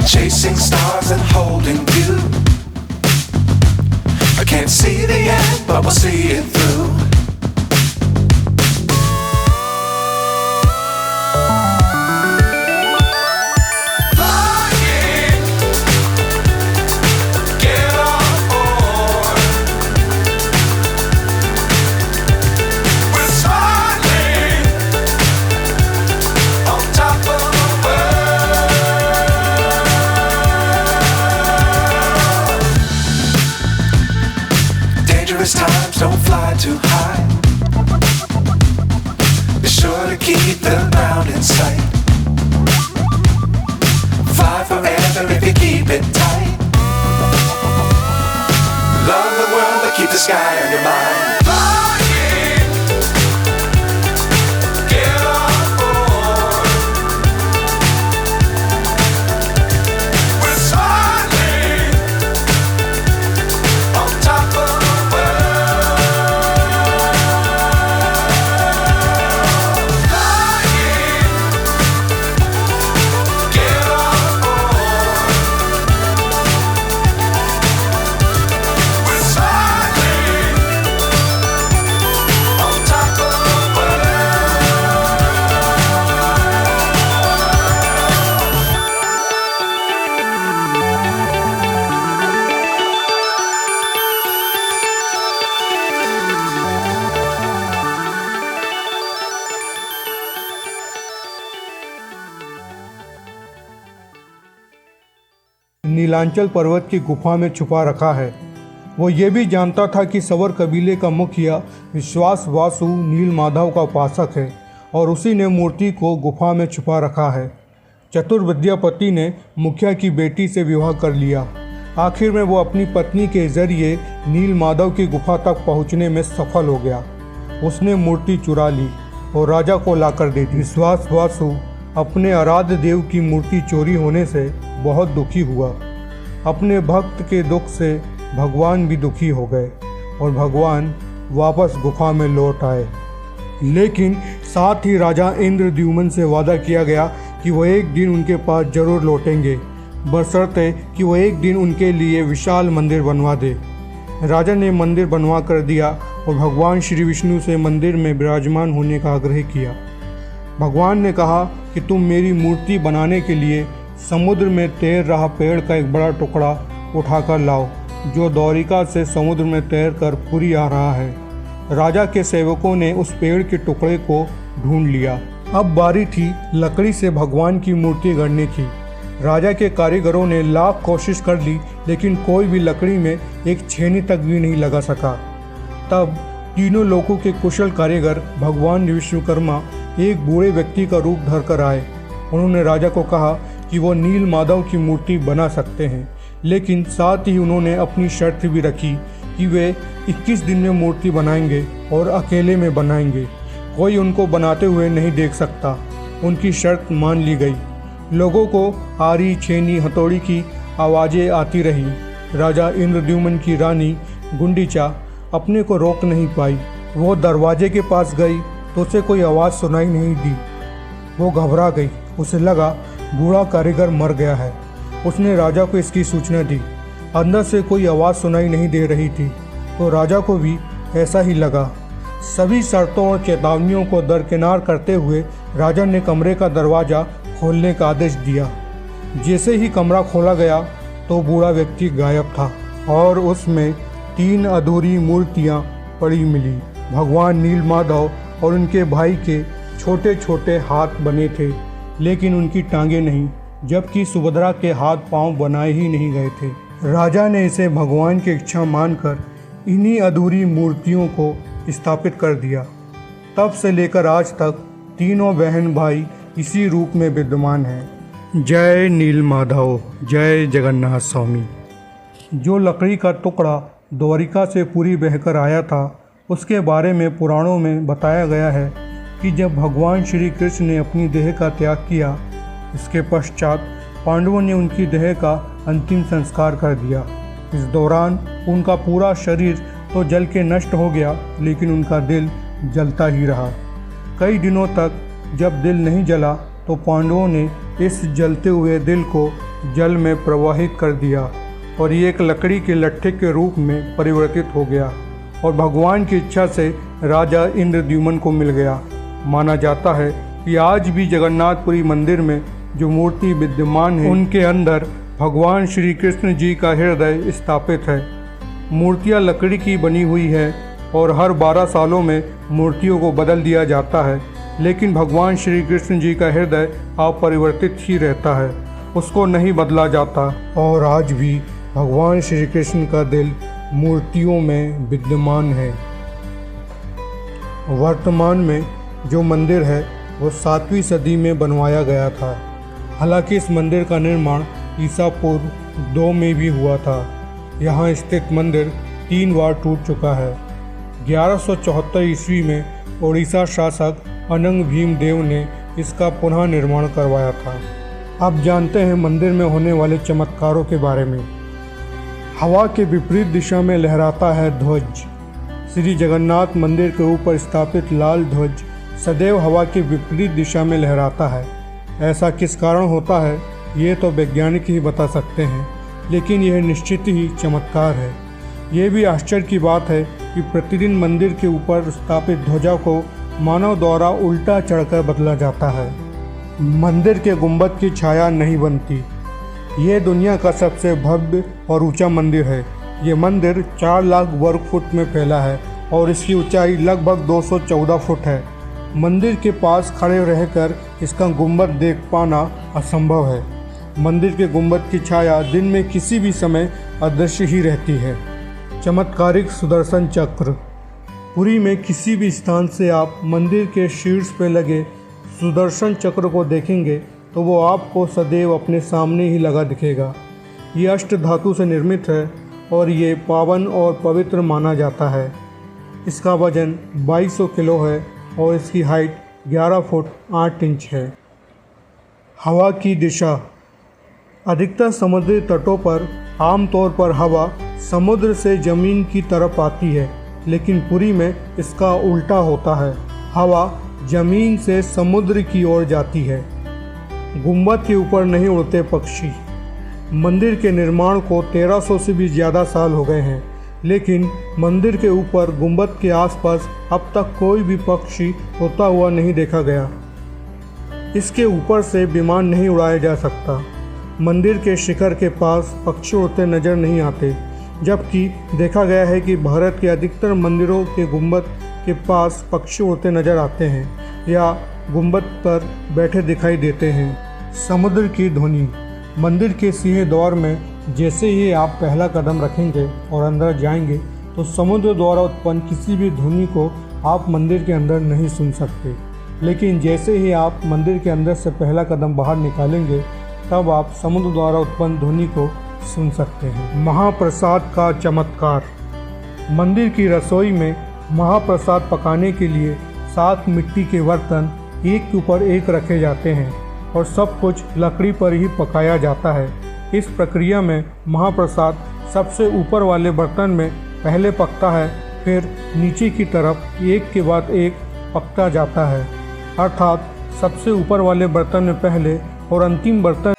chasing stars and holding you. I can't see the end, but we'll see it through. Times don't fly too high. Be sure to keep the ground in sight. Fly forever if you keep it tight. Love the world but keep the sky on your mind. Nilanchal पर्वत की गुफा में छुपा रखा है। वो ये भी जानता था कि सवर कबीले का मुखिया विश्वास वासु नील माधव का उपासक है और उसी ने मूर्ति को गुफा में छुपा रखा है। चतुर विद्यापति ने मुखिया की बेटी से विवाह कर लिया। आखिर में वो अपनी पत्नी के जरिए नील माधव की गुफा तक पहुंचने में सफल हो गया। उसने मूर्ति चुरा ली और राजा को लाकर दे दी। विश्वास वासु अपने आराध्य देव की मूर्ति चोरी होने से बहुत दुखी हुआ। अपने भक्त के दुख से भगवान भी दुखी हो गए और भगवान वापस गुफा में लौट आए। लेकिन साथ ही राजा इंद्रद्युम्न से वादा किया गया कि वो एक दिन उनके पास जरूर लौटेंगे, बशर्ते कि वो एक दिन उनके लिए विशाल मंदिर बनवा दे। राजा ने मंदिर बनवा कर दिया और भगवान श्री विष्णु से मंदिर में विराजमान होने का आग्रह किया। भगवान ने कहा कि तुम मेरी मूर्ति बनाने के लिए समुद्र में तैर रहा पेड़ का एक बड़ा टुकड़ा उठाकर लाओ, जो द्वारिका से समुद्र में तैरकर पुरी आ रहा है। राजा के सेवकों ने उस पेड़ के टुकड़े को ढूंढ लिया। अब बारी थी लकड़ी से भगवान की मूर्ति गढ़ने की। राजा के कारीगरों ने लाख कोशिश कर ली, लेकिन कोई भी लकड़ी में एक छेनी तक भी नहीं लगा सका। तब तीनों लोगों के कुशल कारीगर भगवान विश्वकर्मा एक बूढ़े व्यक्ति का रूप धरकर आए। उन्होंने राजा को कहा कि वो नील माधव की मूर्ति बना सकते हैं, लेकिन साथ ही उन्होंने अपनी शर्त भी रखी कि वे 21 दिन में मूर्ति बनाएंगे और अकेले में बनाएंगे। कोई उनको बनाते हुए नहीं देख सकता। उनकी शर्त मान ली गई। लोगों को आरी छेनी हथौड़ी की आवाज़ें आती रही। राजा इंद्रद्युम्न की रानी गुंडीचा अपने को रोक नहीं पाई। वो दरवाजे के पास गई तो उसे कोई आवाज़ सुनाई नहीं दी। वो घबरा गई। उसे लगा बूढ़ा कारीगर मर गया है। उसने राजा को इसकी सूचना दी। अंदर से कोई आवाज़ सुनाई नहीं दे रही थी, तो राजा को भी ऐसा ही लगा। सभी शर्तों और चेतावनियों को दरकिनार करते हुए राजा ने कमरे का दरवाज़ा खोलने का आदेश दिया। जैसे ही कमरा खोला गया तो बूढ़ा व्यक्ति गायब था और उसमें 3 अधूरी मूर्तियाँ पड़ी मिली। भगवान नील माधव और उनके भाई के छोटे छोटे हाथ बने थे, लेकिन उनकी टांगें नहीं, जबकि सुभद्रा के हाथ पांव बनाए ही नहीं गए थे। राजा ने इसे भगवान की इच्छा मानकर इन्हीं अधूरी मूर्तियों को स्थापित कर दिया। तब से लेकर आज तक तीनों बहन भाई इसी रूप में विद्यमान हैं। जय नील माधव, जय जगन्नाथ स्वामी। जो लकड़ी का टुकड़ा द्वारिका से पुरी बहकर आया था, उसके बारे में पुराणों में बताया गया है कि जब भगवान श्री कृष्ण ने अपनी देह का त्याग किया, इसके पश्चात पांडवों ने उनकी देह का अंतिम संस्कार कर दिया। इस दौरान उनका पूरा शरीर तो जल के नष्ट हो गया, लेकिन उनका दिल जलता ही रहा। कई दिनों तक जब दिल नहीं जला तो पांडवों ने इस जलते हुए दिल को जल में प्रवाहित कर दिया और ये एक लकड़ी के लट्ठे के रूप में परिवर्तित हो गया और भगवान की इच्छा से राजा इंद्रद्युम्न को मिल गया। माना जाता है कि आज भी जगन्नाथपुरी मंदिर में जो मूर्ति विद्यमान है उनके अंदर भगवान श्री कृष्ण जी का हृदय स्थापित है। मूर्तियाँ लकड़ी की बनी हुई है और हर 12 सालों में मूर्तियों को बदल दिया जाता है, लेकिन भगवान श्री कृष्ण जी का हृदय अपरिवर्तित ही रहता है, उसको नहीं बदला जाता। और आज भी भगवान श्री कृष्ण का दिल मूर्तियों में विद्यमान है। वर्तमान में जो मंदिर है वो 7वीं सदी में बनवाया गया था। हालांकि इस मंदिर का निर्माण ईसा पूर्व 2 में भी हुआ था। यहाँ स्थित मंदिर 3 बार टूट चुका है। 1174 ईस्वी में ओडिशा शासक अनंग भीम देव ने इसका पुनः निर्माण करवाया था। अब जानते हैं मंदिर में होने वाले चमत्कारों के बारे में। हवा के विपरीत दिशा में लहराता है ध्वज। श्री जगन्नाथ मंदिर के ऊपर स्थापित लाल ध्वज सदैव हवा के विपरीत दिशा में लहराता है। ऐसा किस कारण होता है ये तो वैज्ञानिक ही बता सकते हैं, लेकिन यह निश्चित ही चमत्कार है। ये भी आश्चर्य की बात है कि प्रतिदिन मंदिर के ऊपर स्थापित ध्वजा को मानव द्वारा उल्टा चढ़कर बदला जाता है। मंदिर के गुंबद की छाया नहीं बनती। ये दुनिया का सबसे भव्य और ऊंचा मंदिर है। ये मंदिर 4 लाख वर्ग फुट में फैला है और इसकी ऊंचाई लगभग 214 फुट है। मंदिर के पास खड़े रहकर इसका गुंबद देख पाना असंभव है। मंदिर के गुंबद की छाया दिन में किसी भी समय अदृश्य ही रहती है। चमत्कारिक सुदर्शन चक्र। पुरी में किसी भी स्थान से आप मंदिर के शीर्ष पर लगे सुदर्शन चक्र को देखेंगे तो वो आपको सदैव अपने सामने ही लगा दिखेगा। ये अष्ट धातु से निर्मित है और ये पावन और पवित्र माना जाता है। इसका वजन 2200 किलो है और इसकी हाइट 11 फुट 8 इंच है। हवा की दिशा। अधिकतर समुद्री तटों पर आमतौर पर हवा समुद्र से ज़मीन की तरफ आती है, लेकिन पुरी में इसका उल्टा होता है। हवा ज़मीन से समुद्र की ओर जाती है। गुंबद के ऊपर नहीं उड़ते पक्षी। मंदिर के निर्माण को 1300 से भी ज़्यादा साल हो गए हैं, लेकिन मंदिर के ऊपर गुंबद के आसपास अब तक कोई भी पक्षी उड़ता हुआ नहीं देखा गया। इसके ऊपर से विमान नहीं उड़ाया जा सकता। मंदिर के शिखर के पास पक्षी उड़ते नज़र नहीं आते, जबकि देखा गया है कि भारत के अधिकतर मंदिरों के गुंबद के पास पक्षी उड़ते नज़र आते हैं या गुंबद पर बैठे दिखाई देते हैं। समुद्र की ध्वनि। मंदिर के सिंह द्वार में जैसे ही आप पहला कदम रखेंगे और अंदर जाएंगे तो समुद्र द्वारा उत्पन्न किसी भी ध्वनि को आप मंदिर के अंदर नहीं सुन सकते, लेकिन जैसे ही आप मंदिर के अंदर से पहला कदम बाहर निकालेंगे तब आप समुद्र द्वारा उत्पन्न ध्वनि को सुन सकते हैं। महाप्रसाद का चमत्कार। मंदिर की रसोई में महाप्रसाद पकाने के लिए 7 मिट्टी के बर्तन एक के ऊपर एक रखे जाते हैं और सब कुछ लकड़ी पर ही पकाया जाता है। इस प्रक्रिया में महाप्रसाद सबसे ऊपर वाले बर्तन में पहले पकता है, फिर नीचे की तरफ एक के बाद एक पकता जाता है, अर्थात सबसे ऊपर वाले बर्तन में पहले और अंतिम बर्तन